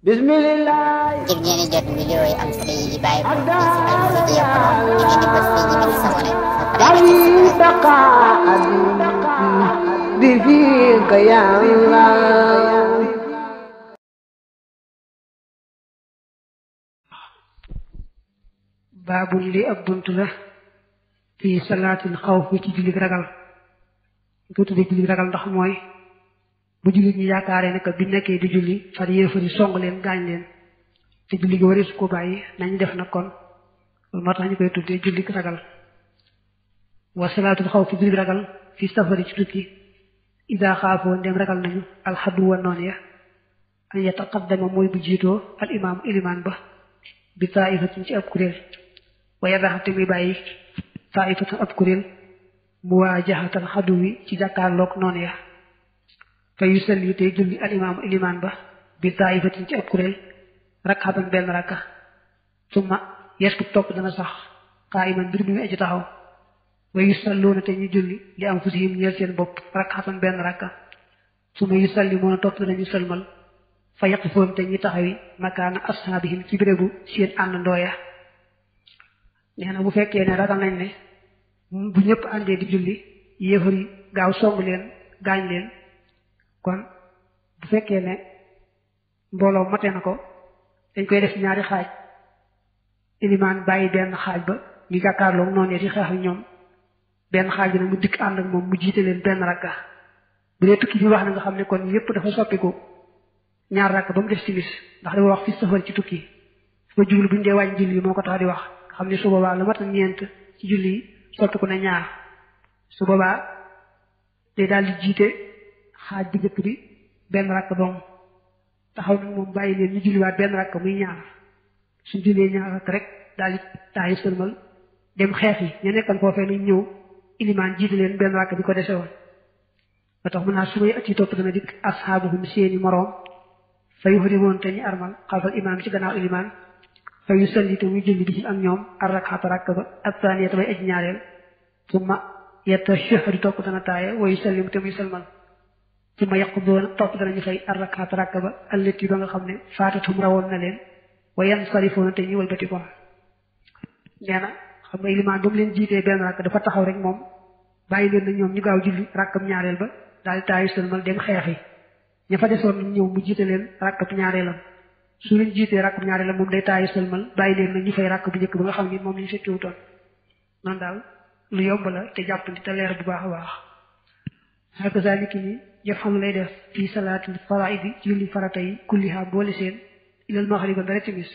Bismillah. ngir ngeen di jot vidéo yi am solo yi bàyyi ko ci Al Mouridiyyah Pro da ngeen di bës fii ñu bind s'abonner بفيك يا الله. baabul li ab bunt la fii salaatil xawf ci jullit ragal ko tuddee jullit ragal ndax mooy bu jullit ñi yaakaaree ne que bi nekkee di julli far yéefari song leen gaañ leen te julli gi wari su ko bàyyi nañ def na kon loolu moo tax ñu koy tuddee jullit ragal. wa salaatul xawf jullit ragal fi safari ci tukki ida xaafoo ndem ragal nañu alxadu wa noon ya an yataqaddama mooy bu jiitoo al imaam ilimaan ba bi taifatin ci ab kuréel waaye daxate muy bàyyi taifatan ab kuréel muwaajahatal xadu wi ci jàkkaarloog noonu ya fa yusalli tey julli al imaamu ilimaan ba bi taifatin ci ab kuréel rakxatan benn rakka summa yesku topp dana sax qaa'iman mbir mi aji taxaw wa yusalluuna te ñu julli li anfusihim ñeel seen bopp rakxatan benn rakka summa yusallimuuna topp danañu sëlmal fa yaqifoon te ñi taxawi makaana ashaabihim ci bérébu seen àndandoo ya nee na bu fekkee ne ragal nañ ne bu ñëpp àndee di julli yéefar yi gaaw song leen gaañ leen kon bu fekkee ne mbooloo mate na ko dañ koy def ñaari xaaj ilimaan bàyyi benn xaaj ba ñu jàkkaarloo noonu di xeex ak ñoom benn xaaj bi nag mu dikk ànd ak moom mu jiite leen benn rakka bu dee tukki bi wax na nga xam ne kon yépp dafa soppiku ñaar rakk ba mu def timis ndax dafa wax fi safar ci tukki fa jublu bu ñu dee wàññi julli yi moo ko tax di wax xam ne su boobaa lu mat a ñeent ci julli yi soppiku na ñaar su boobaa day daal di jiite xaaj bi njëkk bi benn rakk dong taxaw nag moom bàyyi leen ñu julliwaat benn rakk muy ñaar suñ jullee ñaar rakk rek daal di taayi sërmal dem xeex yi ñu nekkan foofee nañ ñëw ilimaan jiite leen benn rakk bi ko dese woon ba tax mën naa su may at yi topp dana dikk ashaabuhum seeni moroom fa yuhrimoon te ñu armal xalfal imaam ci gannaaw ilimaan fa yusalli te muy julli bi ci ak ñoom ar rakxata rakk ba ak taaniyata bay aj ñaareel summa yatashahhadu topp dana taaye wa yusallimu te muy salmal summa yaqduuna topp danañu fay ar rakxata rakk ba allati ba nga xam ne faatatum rawoon na leen wa yansarifoona te ñu walbati ko nee na xam nga ilimaan ba mu leen jiitee benn rakk dafa taxaw rek moom bàyyi leen na ñoom ñu gaaw julli rakkam ñaareel ba daal di taayu salmal dem xeex yi ña fa desoon nañ ñëw mu jiite leen rakkab ñaareelam su leen jiitee rakkab ñaareelam moom day taayu sëlmal bàyyi leen nag ñu fay rakk bu njëkk ba nga xam ni moom lañu fekkiwutoon noonu daal lu yomb la te jàppandi te leer bu baax a baax hakaza niki ni jëf xam lay def fii salaatil faraidi ci julli farata yi kulliha boole seen ilal maxriba dara timis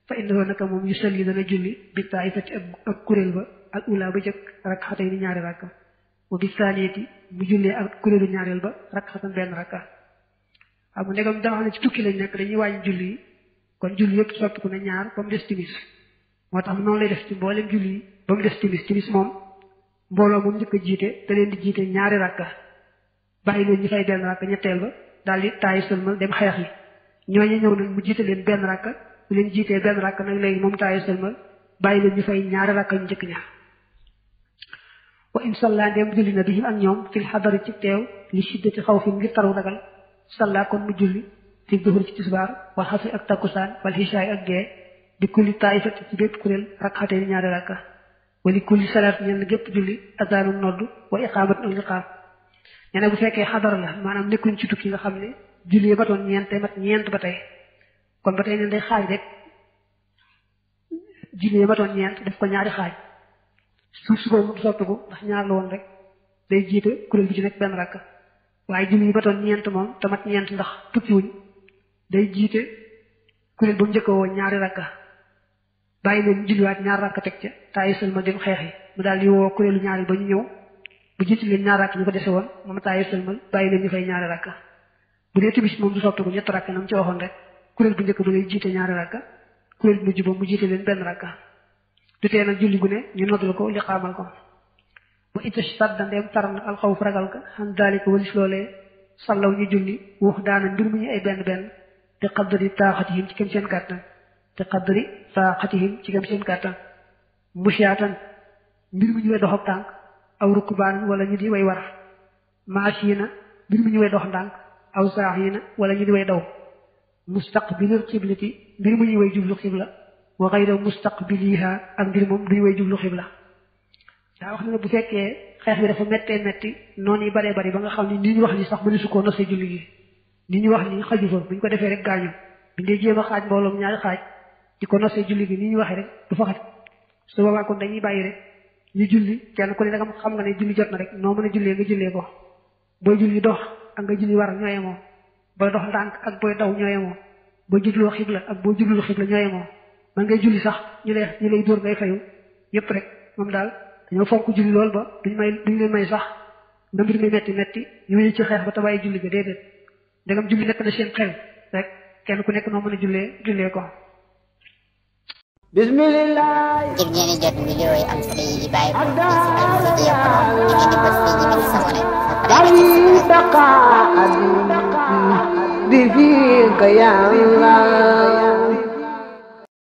fa innahu naka moom yusalli dana julli bi taifati ak kuréel ba al ula ba jëkk rakxatay ni ñaari rakka wa bi saaniyati mu jullee ak kuréelu ñaareel ba rakxatan benn rakka xam nga ndegam daa xam ne ci tukki lañ nekk dañuy wàññi julli yi kon julli yëpp soppiku na ñaar ba mu des timis moo tax noonu lay def ci mboolem julli yi ba mu des timis moom mbooloo moom njëkk a jiite te leen di jiite ñaari rakka bàyyi leen ñu fay benn rakka ñetteel ba daal di taayi sëlmal dem xeex yi ñooñu ñëw nag mu jiite leen benn rakka bu leen jiitee benn rakka nag léegi moom taayi sëlmal bàyyi leen ñu fay ñaari rakka ñu njëkk ñaar wa in salla ndem julli na bihim ak ñoom fil xadari ci teew li shiddati xawfin ngir taru ragal salla kon mu julli fi duhur ci tisbaar wal xasri ak takkusaan wal xishaay ak gee di kulli taifati ci bépp kuréel rakxatee ñaari rakka wali kulli salaat ñenn gépp julli azaanu nodd wa iqaamat ak liqaam nee na bu fekkee xadar la maanaam nekkuñ ci tukki nga xam ne julli ba toon ñeent mat ñeent ba tey kon ba tey neen day xaaj rek julli ba toon ñeent def ko ñaari xaaj suba mu soppiku ndax ñaar la woon rek day jiite kuréel bi ci nekk benn rakka waaye julli yi ba toon ñeent moom tamat ñeent ndax tukkiwuñ day jiite kuréel ba mu njëkk woon ñaari rakka bàyyi leen julliwaat ñaar rakka teg ca taayi sëlmal dem xeex yi mu daal di woo kuréelu ñaari ba ñu ñëw bu jiite leen ñaar rakka ñu ko dese woon moom taayi sëlmal bàyyi leen ñu fay ñaari rakka bu dee timis moom du soppiku ñett rakka nam ci waxoon rek kuréel bu njëkk ba lay jiite ñaari rakka kuréel bu mujj ba mu jiite leen benn rakka du tee nag julli gu ne ñu noddal ko li xaamal ko wa itashadda ndeem tar na alxawf ragal ka xam daalika walis loolee sallaw ñu julli wax daana mbir mu ñu ay benn benn te qaddari taaxatihim ci kem seen kàttan te qaddari taaxatihim ci kem seen kàttan musyaatan mbir mu ñu way dox ak tànk aw rukbaan wala ñu di way war maashiina mbir mu ñu way dox ndànk aw saaxiina wala ñu di way daw mustaqbilil qiblati mbir mu ñuy way jublu xibla wa ghayra mustaqbiliha ak mbir moom duñu way jublu xibla daa wax ne bu fekkee xeex bi dafa méttee métti noonu yi baree bari ba nga xam ne ni ñu wax ni sax mënu su koo nosee julli gi ni ñu wax ni xaju fa buñ ko defee rek gaañu biñ dee jéem a xaaj mbooloom ñaari xaaj di ko nosee julli gi ni ñu waxee rek du fa xaj su boobaa kon dañuy bàyyi rek ñu julli kenn ku ne da nga xam nga ne julli jot na rek noo mën a jullee nga jullee ko booy julli dox ak nga julli war ñoo yemoo booy dox ndànk ak booy daw ñoo yemoo booy jubloo xibla ak booy jublul xibla ñoo yemoo man ngay julli sax ñu lay dóor ngay fayu yépp rek moom daal dañoo fonk julli lool ba duñ leen may sax na mbir mi metti metti ñu wéy ci xeex ba te bàyyi julli ga déedéet ndegam julli nekk na seen xel rek kenn ku nekk noo mën a jullee ko bismillah ngir ngeen di jot vidéo yi am solo yi bàyyi ko ci Al-Mouridiyyah ngeen di bës fii ñu bind s'abonné ali baqa bi fika ya Allah